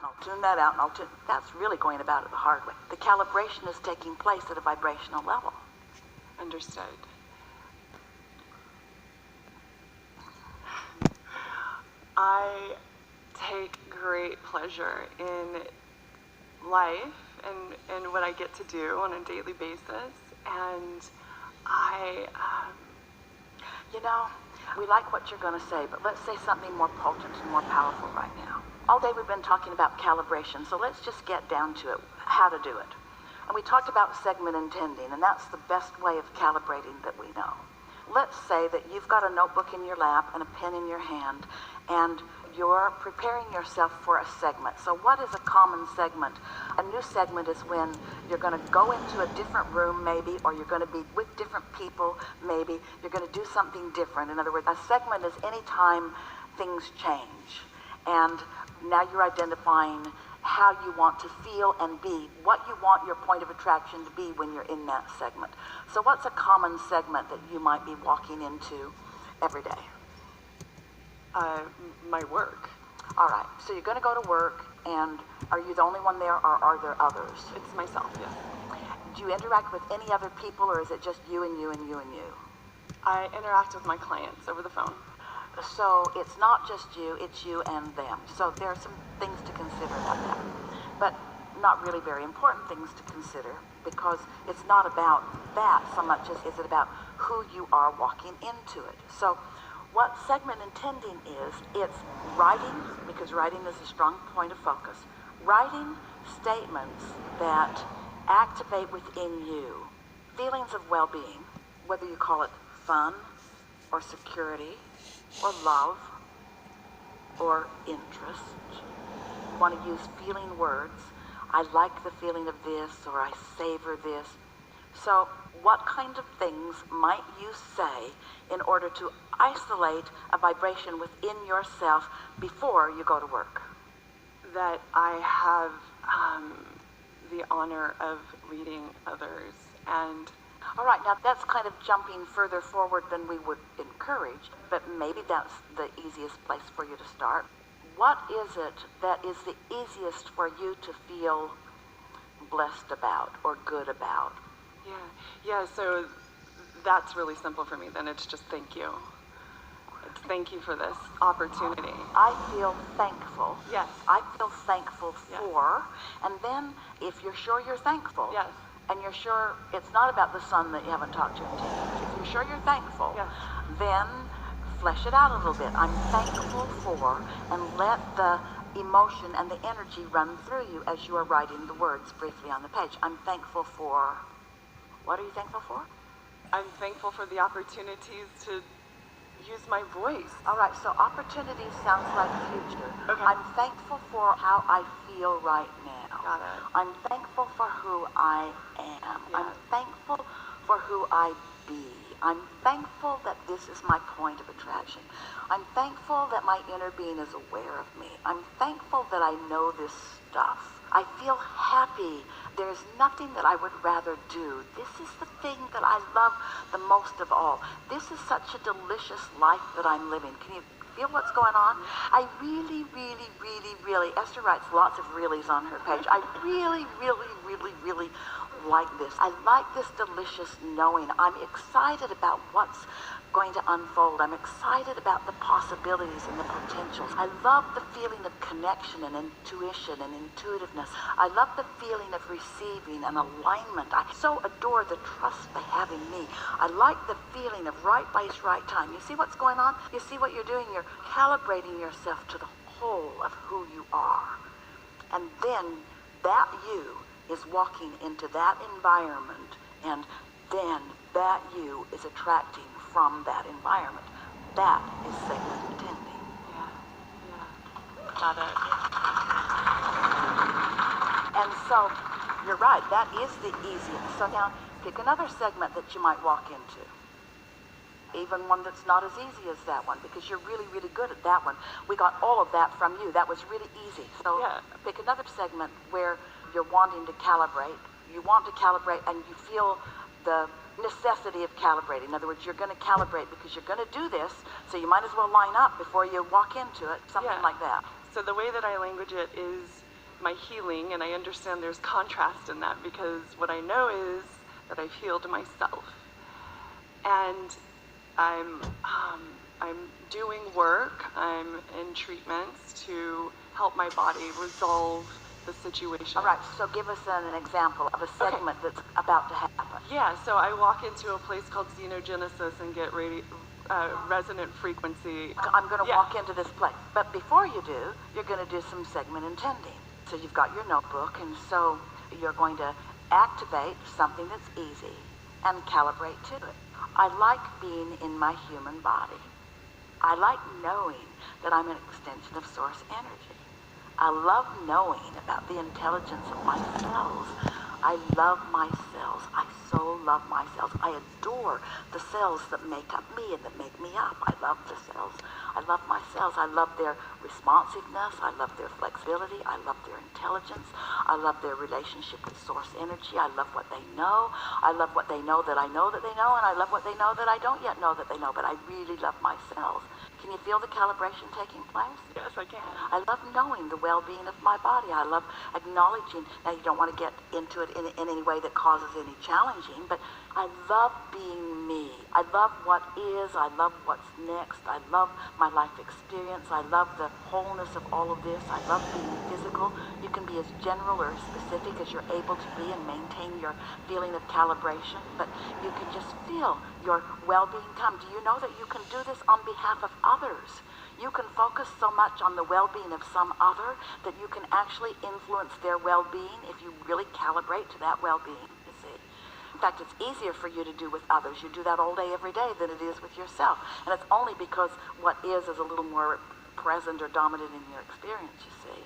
and I'll tune that out and I'll tune. That's really going about it the hard way. The calibration is taking place at a vibrational level. Understood. I take great pleasure in life and what I get to do on a daily basis, and You know, we like what you're going to say, but let's say something more potent and more powerful right now. All day we've been talking about calibration, so let's just get down to it, how to do it. And we talked about segment intending, and that's the best way of calibrating that we know. Let's say that you've got a notebook in your lap and a pen in your hand, and you're preparing yourself for a segment. So what is a common segment? A new segment is when you're going to go into a different room maybe, or you're going to be with different people maybe. You're going to do something different. In other words, a segment is any time things change. And now you're identifying how you want to feel and be, what you want your point of attraction to be when you're in that segment. So what's a common segment that you might be walking into every day? My work. All right, so you're going to go to work, and are you the only one there, or are there others? It's myself, yes. Do you interact with any other people, or is it just you and you and you and you? I interact with my clients over the phone. So it's not just you, it's you and them. So there are some things to consider about that. But not really very important things to consider, because it's not about that so much as is it about who you are walking into it. So what segment intending is, it's writing, because writing is a strong point of focus, writing statements that activate within you feelings of well-being, whether you call it fun or security or love or interest. You want to use feeling words. I like the feeling of this, or I savor this. So what kind of things might you say in order to isolate a vibration within yourself before you go to work? That I have the honor of leading others, and all right, now that's kind of jumping further forward than we would encourage, but maybe that's the easiest place for you to start. What is it that is the easiest for you to feel blessed about or good about? Yeah, so that's really simple for me. Then it's just thank you. It's thank you for this opportunity. I feel thankful. Yes. I feel thankful for, yes. And then if you're sure you're thankful, yes. And you're sure it's not about the son that you haven't talked to in 10 years, if you're sure you're thankful, yes. Then flesh it out a little bit. I'm thankful for, and let the emotion and the energy run through you as you are writing the words briefly on the page. I'm thankful for. What are you thankful for? I'm thankful for the opportunities to use my voice. All right, so opportunity sounds like future. Okay. I'm thankful for how I feel right now. Got it. I'm thankful for who I am. Yeah. I'm thankful for who I be. I'm thankful that this is my point of attraction. I'm thankful that my inner being is aware of me. I'm thankful that I know this stuff. I feel happy. There's nothing that I would rather do. This is the thing that I love the most of all. This is such a delicious life that I'm living. Can you feel what's going on? I really, really, really, really, Esther writes lots of reallys on her page. I really, really, really, really like this. I like this delicious knowing. I'm excited about what's going to unfold. I'm excited about the possibilities and the potentials. I love the feeling of connection and intuition and intuitiveness. I love the feeling of receiving and alignment. I so adore the trust they have in me. I like the feeling of right place, right time. You see what's going on? You see what you're doing? You're calibrating yourself to the whole of who you are. And then that you is walking into that environment, and then that you is attracting from that environment. That is segment intending. Yeah. Got it. And so, you're right, that is the easiest. So now, pick another segment that you might walk into. Even one that's not as easy as that one, because you're really, really good at that one. We got all of that from you. That was really easy. So pick another segment where you're wanting to calibrate. You want to calibrate, and you feel the necessity of calibrating. In other words, you're going to calibrate because you're going to do this, so you might as well line up before you walk into it, something like that. So the way that I language it is my healing, and I understand there's contrast in that, because what I know is that I've healed myself, and I'm doing work, I'm in treatments to help my body resolve the situation. All right, so give us an example of a segment that's about to happen. Yeah, so I walk into a place called Xenogenesis and get resonant frequency. I'm going to walk into this place, but before you do, you're going to do some segment intending. So you've got your notebook, and so you're going to activate something that's easy and calibrate to it. I like being in my human body. I like knowing that I'm an extension of source energy. I love knowing about the intelligence of my cells. I love my cells. I so love my cells. I adore the cells that make up me and that make me up. I love the cells. I love my cells. I love their responsiveness. I love their flexibility. I love their intelligence. I love their relationship with source energy. I love what they know. I love what they know that I know that they know, and I love what they know that I don't yet know that they know, but I really love my cells. Can you feel the calibration taking place? Yes, I can. I love knowing the well-being of my body. I love acknowledging. Now, you don't want to get into it in any way that causes any challenging, but I love being me. I love what is. I love what's next. I love my life experience. I love the wholeness of all of this. I love being physical. You can be as general or specific as you're able to be and maintain your feeling of calibration, but you can just feel your well-being come. Do you know that you can do this on behalf of others? You can focus so much on the well-being of some other that you can actually influence their well-being if you really calibrate to that well-being, you see. In fact, it's easier for you to do with others. You do that all day, every day, than it is with yourself. And it's only because what is a little more present or dominant in your experience, you see.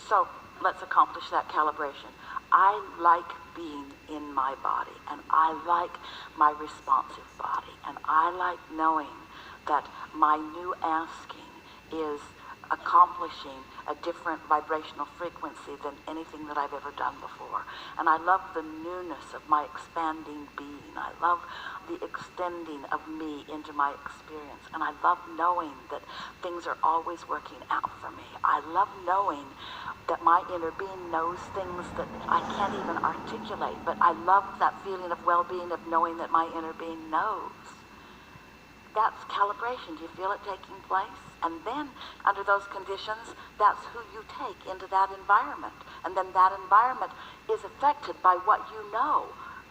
So let's accomplish that calibration. I like being in my body, and I like my responsive body, and I like knowing that my new asking is accomplishing a different vibrational frequency than anything that I've ever done before. And I love the newness of my expanding being. I love the extending of me into my experience. And I love knowing that things are always working out for me. I love knowing that my inner being knows things that I can't even articulate. But I love that feeling of well-being, of knowing that my inner being knows. That's calibration. Do you feel it taking place? And then, under those conditions, that's who you take into that environment. And then that environment is affected by what you know.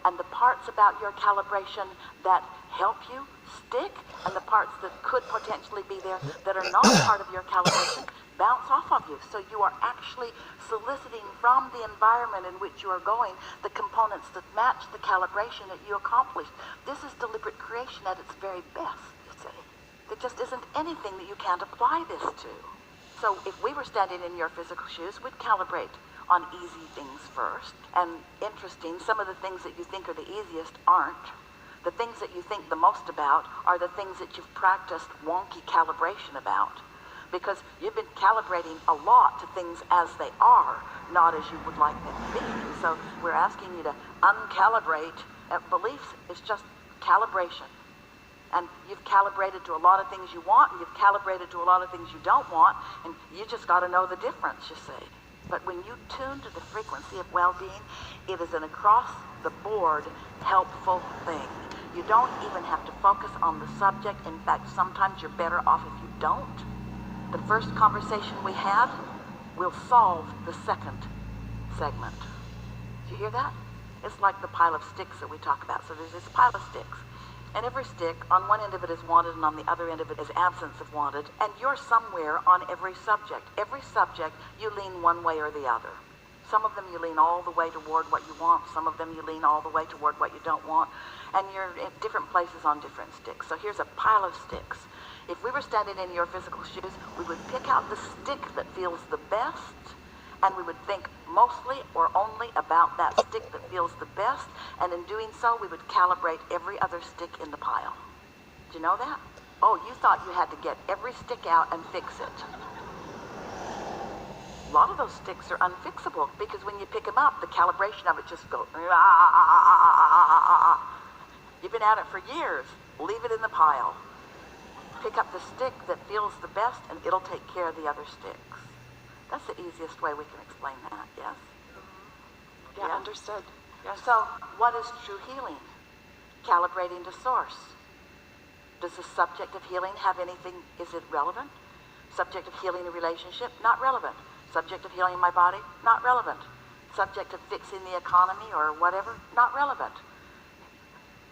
And the parts about your calibration that help you stick, and the parts that could potentially be there that are not part of your calibration, bounce off of you. So you are actually soliciting from the environment in which you are going the components that match the calibration that you accomplished. This is deliberate creation at its very best, you see. There just isn't anything that you can't apply this to. So if we were standing in your physical shoes, we'd calibrate on easy things first. And interesting, some of the things that you think are the easiest aren't. The things that you think the most about are the things that you've practiced wonky calibration about. Because you've been calibrating a lot to things as they are, not as you would like them to be. So we're asking you to uncalibrate. Beliefs is just calibration. And you've calibrated to a lot of things you want, and you've calibrated to a lot of things you don't want, and you just got to know the difference, you see. But when you tune to the frequency of well-being, it is an across-the-board helpful thing. You don't even have to focus on the subject. In fact, sometimes you're better off if you don't. The first conversation we had will solve the second segment. Do you hear that? It's like the pile of sticks that we talk about. So there's this pile of sticks. And every stick, on one end of it is wanted, and on the other end of it is absence of wanted. And you're somewhere on every subject. Every subject, you lean one way or the other. Some of them you lean all the way toward what you want. Some of them you lean all the way toward what you don't want. And you're in different places on different sticks. So here's a pile of sticks. If we were standing in your physical shoes, we would pick out the stick that feels the best, and we would think mostly or only about that stick that feels the best, and in doing so, we would calibrate every other stick in the pile. Do you know that? Oh, you thought you had to get every stick out and fix it. A lot of those sticks are unfixable, because when you pick them up, the calibration of it just goes, You've been at it for years. Leave it in the pile. Pick up the stick that feels the best, and it'll take care of the other sticks. That's the easiest way we can explain that, yes? Yeah, Yeah. understood. Yes. So, what is true healing? Calibrating to source. Does the subject of healing have anything, is it relevant? Subject of healing a relationship? Not relevant. Subject of healing my body? Not relevant. Subject of fixing the economy or whatever? Not relevant.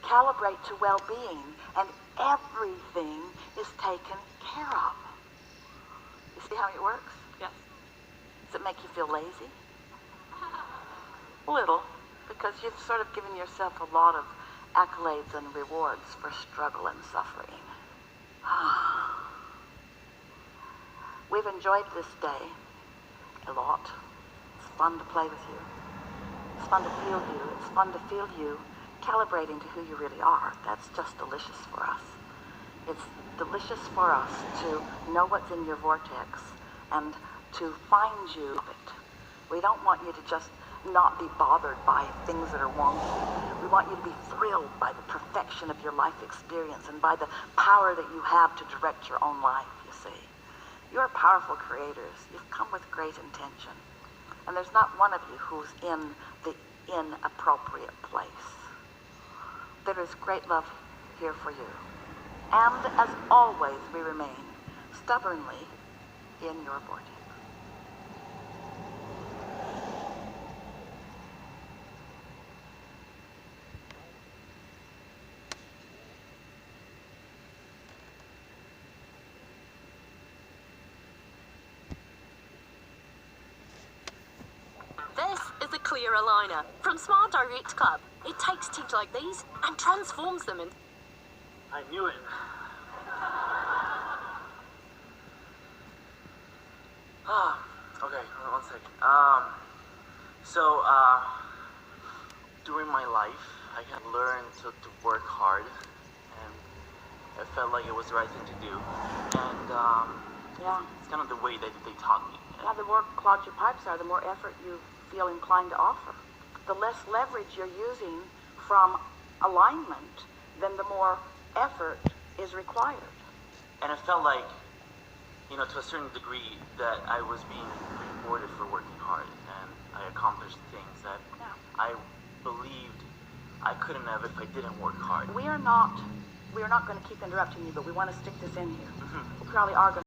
Calibrate to well-being and everything is taken care of. You see how it works? Yes. Does it make you feel lazy? Little, because you've sort of given yourself a lot of accolades and rewards for struggle and suffering. We've enjoyed this day a lot. It's fun to play with you. It's fun to feel you. It's fun to feel you calibrating to who you really are. That's just delicious for us. It's delicious for us to know what's in your vortex and to find you. We don't want you to just not be bothered by things that are wonky. We want you to be thrilled by the perfection of your life experience and by the power that you have to direct your own life, you see. You're powerful creators. You've come with great intention. And there's not one of you who's in the inappropriate place. There is great love here for you. And as always, we remain stubbornly in your vortex. This is a clear aligner from Smart Direct Club. It takes teeth like these and transforms them into... I knew it. Okay, one second. During my life, I had learned to work hard, and I felt like it was the right thing to do. And, Yeah. it's kind of the way that they taught me. Yeah, the more clogged your pipes are, the more effort you feel inclined to offer. The less leverage you're using from alignment, then the more effort is required. And I felt like, to a certain degree, that I was being rewarded for working hard, and I accomplished things that Yeah. I believed I couldn't have if I didn't work hard. We are not going to keep interrupting you, but we want to stick this in here. We probably are going